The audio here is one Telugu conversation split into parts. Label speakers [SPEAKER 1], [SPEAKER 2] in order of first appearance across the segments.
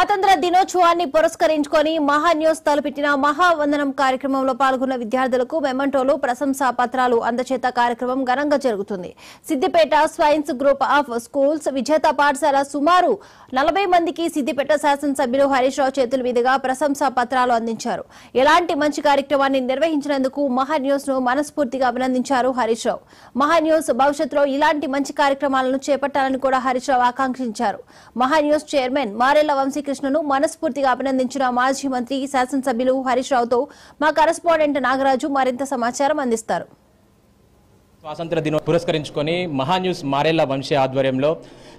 [SPEAKER 1] స్వాతంత్ర దినోత్సవాన్ని పురస్కరించుకొని మహా న్యూస్ తలపెట్టిన మహావందనం కార్యక్రమంలో పాల్గొన్న విద్యార్థులకు మెమంటోలు ప్రశంసా పత్రాలు అందచేత కార్యక్రమం ఘనంగా జరుగుతుంది. Siddipet science group of schools విజేత పాఠశాల సుమారు 40 మందికి సిద్దిపేట శాసనసభ్యులు హరీష్ రావు చేతుల మీదుగా ప్రశంసా పత్రాలు అందించారు. ఇలాంటి మంచి కార్యక్రమాన్ని నిర్వహించినందుకు మహా న్యూస్ ను మనస్ఫూర్తిగా అభినందించారు హరీష్ రావు. మహా న్యూస్ భవిష్యత్తులో ఇలాంటి మంచి కార్యక్రమాలను చేపట్టాలని కూడా హరీష్ రావు ఆకాంక్షించారు. మహా న్యూస్ చైర్మన్ మారెళ్ల వంశీకృష్ణను మనస్ఫూర్తిగా అభినందించిన మాజీ మంత్రి శాసనసభ్యులు హరీష్ రావుతో మా కరెస్పాండెంట్ నాగరాజు మరింత సమాచారం అందిస్తారు.
[SPEAKER 2] స్వాతంత్ర దినోత్సవం పురస్కరించుకొని మహా న్యూస్ మారెళ్ల వంశీ ఆధ్వర్యంలో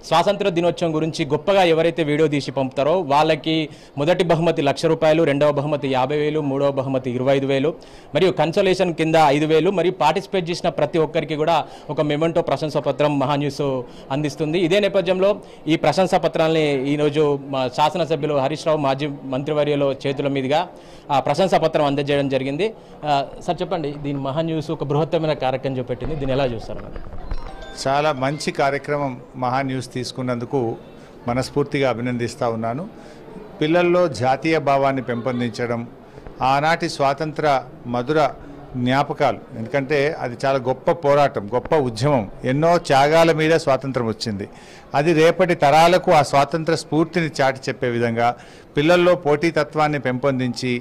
[SPEAKER 2] స్వాతంత్ర దినోత్సవం గురించి గొప్పగా ఎవరైతే వీడియో తీసి పంపుతారో వాళ్ళకి మొదటి బహుమతి ₹1,00,000, రెండవ బహుమతి 50,000, మూడవ బహుమతి 25,000 మరియు కన్సోలేషన్ కింద 5,000 మరియు పార్టిసిపేట్ చేసిన ప్రతి ఒక్కరికి కూడా ఒక మెమెంటో ప్రశంసా పత్రం మహా న్యూస్ అందిస్తుంది. ఇదే నేపథ్యంలో ఈ ప్రశంసా పత్రాలని ఈరోజు శాసనసభ్యులు హరీష్ రావు మాజీ మంత్రివర్యుల చేతుల మీదుగా ఆ ప్రశంసా పత్రం అందజేయడం జరిగింది. సార్ చెప్పండి, దీని మహా న్యూస్ ఒక బృహత్తమైన కార్యక్రమం చూపెట్టింది, దీన్ని ఎలా చూస్తారు?
[SPEAKER 3] చాలా మంచి కార్యక్రమం మహా న్యూస్ తీసుకున్నందుకు మనస్ఫూర్తిగా అభినందిస్తూ ఉన్నాను. పిల్లల్లో జాతీయ భావాన్ని పెంపొందించడం, ఆనాటి స్వాతంత్ర మధుర జ్ఞాపకాలు, ఎందుకంటే అది చాలా గొప్ప పోరాటం, గొప్ప ఉద్యమం, ఎన్నో త్యాగాల మీద స్వాతంత్రం వచ్చింది. అది రేపటి తరాలకు ఆ స్వాతంత్ర స్ఫూర్తిని చాటి చెప్పే విధంగా పిల్లల్లో పోటీతత్వాన్ని పెంపొందించి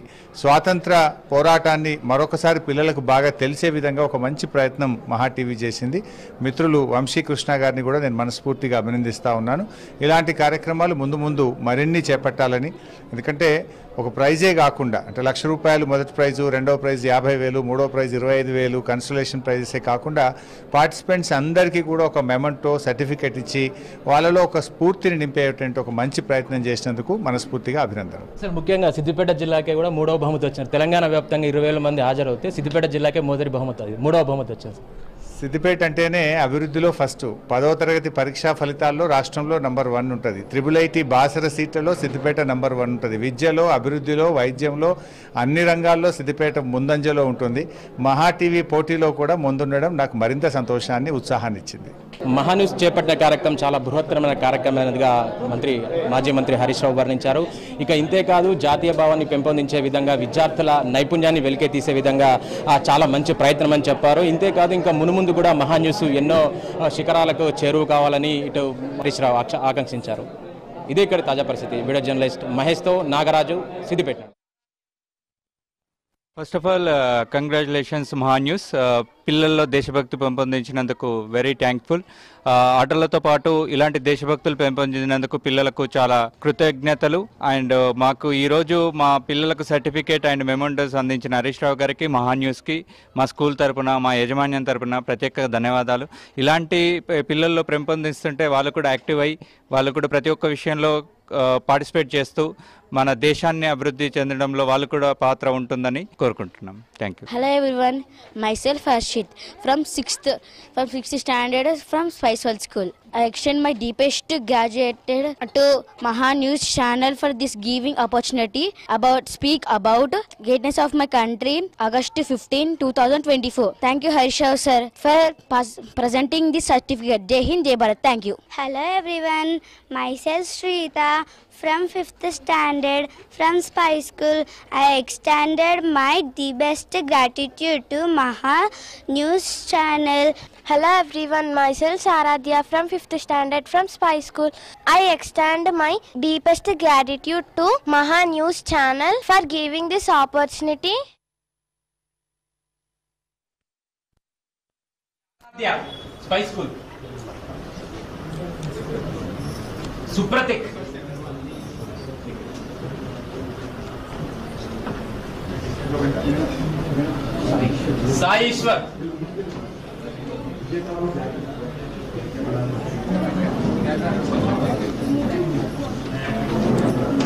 [SPEAKER 3] స్వాతంత్ర పోరాటాన్ని మరొకసారి పిల్లలకు బాగా తెలిసే విధంగా ఒక మంచి ప్రయత్నం మహా టీవీ చేసింది. మిత్రులు వంశీకృష్ణ గారిని కూడా నేను మనస్ఫూర్తిగా అభినందిస్తూ ఉన్నాను. ఇలాంటి కార్యక్రమాలు ముందు ముందు మరిన్ని చేపట్టాలని, ఎందుకంటే ఒక ప్రైజే కాకుండా, అంటే ₹1,00,000 మొదటి ప్రైజు, రెండవ ప్రైజ్ 50,000, మూడో ప్రైజ్ 25,000 కన్సోలేషన్ ప్రైజెసే కాకుండా పార్టిసిపెంట్స్ అందరికీ కూడా ఒక మెమెంటో సర్టిఫికెట్ ఇచ్చి వాళ్ళలో ఒక స్ఫూర్తిని నింపేటువంటి ఒక మంచి ప్రయత్నం చేసినందుకు మనస్ఫూర్తిగా అభినందనలు.
[SPEAKER 2] సార్, ముఖ్యంగా సిద్దిపేట జిల్లాకే కూడా మూడవ బహుమతి వచ్చింది. తెలంగాణ వ్యాప్తంగా 20,000 మంది హాజరవుతే సిద్దిపేట జిల్లాకే మొదటి బహుమతి, మూడవ బహుమతి వచ్చింది.
[SPEAKER 3] సిద్దిపేట అంటేనే అభివృద్ధిలో ఫస్ట్. 10వ తరగతి పరీక్షా ఫలితాల్లో రాష్ట్రంలో నంబర్ 1 ఉంటుంది. IIIT బాసర సీట్లలో సిద్దిపేట నంబర్ 1 ఉంటుంది. విద్యలో, అభివృద్ధిలో, వైద్యంలో, అన్ని రంగాల్లో సిద్దిపేట ముందంజలో ఉంటుంది. మహా టీవీ పోటీలో కూడా ముందుండడం నాకు మరింత సంతోషాన్ని, ఉత్సాహాన్ని ఇచ్చింది.
[SPEAKER 2] మహా న్యూస్ చేపట్టిన కార్యక్రమం చాలా బృహత్తరమైన కార్యక్రమమైనదిగా మాజీ మంత్రి హరీష్ రావు వర్ణించారు. ఇక ఇంతే కాదు, జాతీయ భావాన్ని పెంపొందించే విధంగా, విద్యార్థుల నైపుణ్యాన్ని వెలికే తీసే విధంగా చాలా మంచి ప్రయత్నం అని చెప్పారు. ఇంతే కాదు, ఇంకా మునుముందు కూడా మహా న్యూస్ ఎన్నో శిఖరాలకు చేరువు కావాలని ఇటు హరీష్ రావు ఆకాంక్షించారు. ఇదే ఇక్కడ తాజా పరిస్థితి. వీడియో జర్నలిస్ట్ మహేష్తో Nagaraju, Siddipet.
[SPEAKER 4] First of all congratulations Maha news. పిల్లల్లో దేశభక్తి పెంపొందించినందుకు వెరీ థ్యాంక్ఫుల్. ఆటలతో పాటు ఇలాంటి దేశభక్తులు పెంపొందించినందుకు పిల్లలకు చాలా కృతజ్ఞతలు. అండ్ మాకు ఈరోజు మా పిల్లలకు సర్టిఫికేట్ అండ్ మెమోంటోస్ అందించిన హరీష్ రావు గారికి, మహా న్యూస్కి, మా స్కూల్ తరపున, మా యాజమాన్యం తరపున ప్రత్యేక ధన్యవాదాలు. ఇలాంటి పిల్లల్లో పెంపొందిస్తుంటే వాళ్ళు కూడా యాక్టివ్ అయ్యి, వాళ్ళు కూడా ప్రతి ఒక్క విషయంలో పార్టిసిపేట్ చేస్తూ మన దేశాన్ని అభివృద్ధి చెందడంలో వాళ్ళు కూడా పాత్ర ఉంటుందని కోరుకుంటున్నాం. Thank you.
[SPEAKER 5] Hello everyone, myself Harshit from 6th standard from Spicewell School. I extend my deepest gratitude to Maha News channel for this giving opportunity speak about greatness of my country, August 15, 2024. Thank you Harish Rao sir for presenting this certificate. Jai Hind, Jai Bharat. Thank you.
[SPEAKER 6] Hello everyone, myself Shrita from 5th standard from Spice School. I extended my deepest gratitude to Maha News channel.
[SPEAKER 7] Hello everyone, myself Saradhya from 5th standard from Spice School. I extend my deepest gratitude to Maha News channel for giving this opportunity.
[SPEAKER 2] Spice School. Supratik. Saishwar.